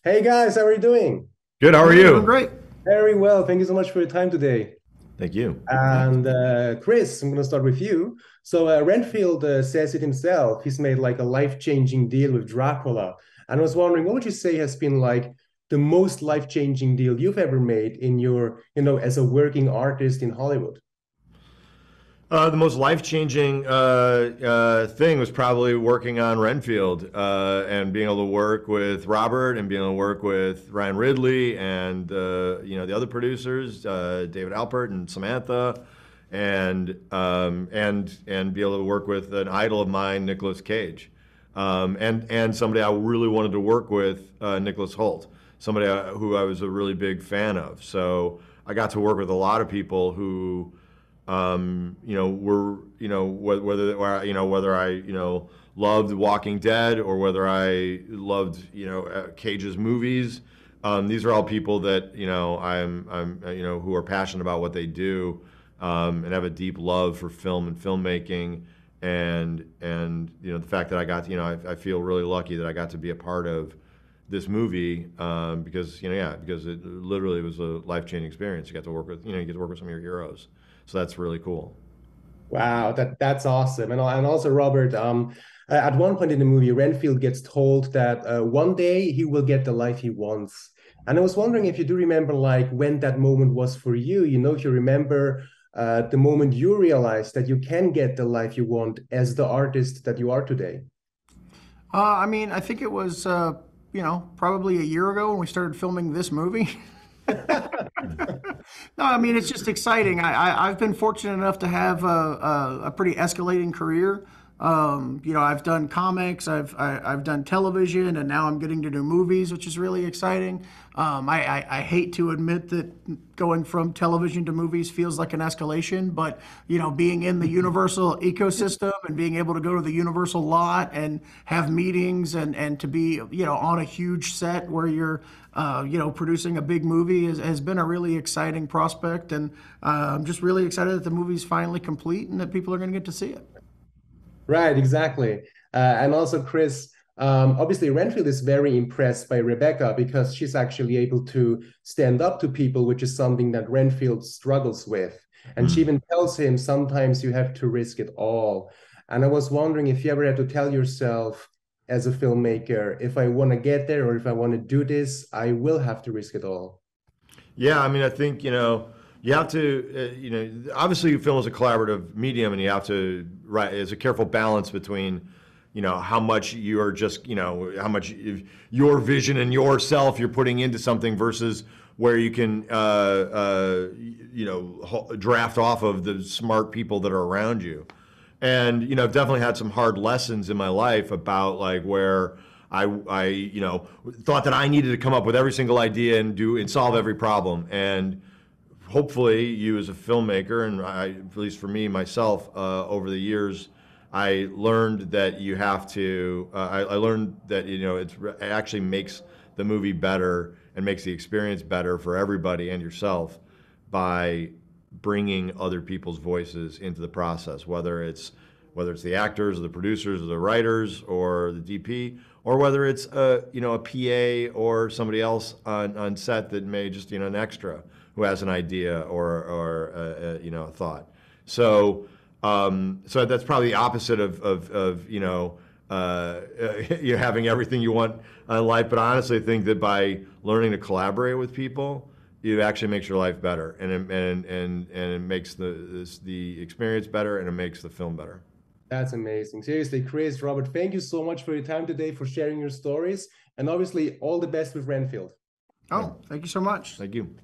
Hey guys, how are you doing? Good. How are Hey, doing you? great. Very well. Thank you so much for your time today. Thank you. And Chris, I'm going to start with you. So Renfield says it himself. He's made like a life-changing deal with Dracula. And I was wondering, what would you say has been like the most life-changing deal you've ever made in your, as a working artist in Hollywood? The most life-changing thing was probably working on Renfield and being able to work with Robert and being able to work with Ryan Ridley and the other producers, David Alpert and Samantha, and be able to work with an idol of mine, Nicolas Cage, and somebody I really wanted to work with, Nicholas Hoult, somebody who I was a really big fan of. So I got to work with a lot of people who were, whether I, loved Walking Dead or whether I loved, Cage's movies. These are all people that, who are passionate about what they do, and have a deep love for film and filmmaking. The fact that I got, I feel really lucky that I got to be a part of this movie, because it literally was a life-changing experience. You get to work with, you get to work with some of your heroes. So that's really cool. Wow, that's awesome. And also, Robert, at one point in the movie, Renfield gets told that one day he will get the life he wants. And I was wondering if you do remember, like, when that moment was for you. If you remember the moment you realized that you can get the life you want as the artist that you are today. I think it was, probably a year ago when we started filming this movie. No, it's just exciting. I've been fortunate enough to have a pretty escalating career. I've done comics, I've done television, and now I'm getting to do movies, which is really exciting. I hate to admit that going from television to movies feels like an escalation, but being in the Universal ecosystem and being able to go to the Universal lot and have meetings and to be on a huge set where you're producing a big movie has been a really exciting prospect, and I'm just really excited that the movie's finally complete and that people are going to get to see it. Right, exactly. And also, Chris, obviously, Renfield is very impressed by Rebecca because she's actually able to stand up to people, which is something that Renfield struggles with. And she Mm. even tells him sometimes you have to risk it all. And I was wondering if you ever had to tell yourself as a filmmaker, if I want to get there or if I want to do this, I will have to risk it all. Yeah, I think, you have to, obviously film is a collaborative medium and you have to, right, it's a careful balance between, how much you are just, how much your vision and yourself you're putting into something versus where you can, draft off of the smart people that are around you. And, I've definitely had some hard lessons in my life about like where I thought that I needed to come up with every single idea and solve every problem. And hopefully you as a filmmaker, and at least for me, myself, over the years, I learned that you have to, I learned that, it actually makes the movie better and makes the experience better for everybody and yourself by bringing other people's voices into the process, whether it's the actors or the producers or the writers or the DP, or whether it's a PA or somebody else on set that may just an extra who has an idea or a thought. So that's probably the opposite of you having everything you want in life. But I honestly think that by learning to collaborate with people, it actually makes your life better, and it makes the experience better, and it makes the film better. That's amazing. Seriously, Chris, Robert, thank you so much for your time today, for sharing your stories, and obviously all the best with Renfield. Yeah. Oh, thank you so much. Thank you.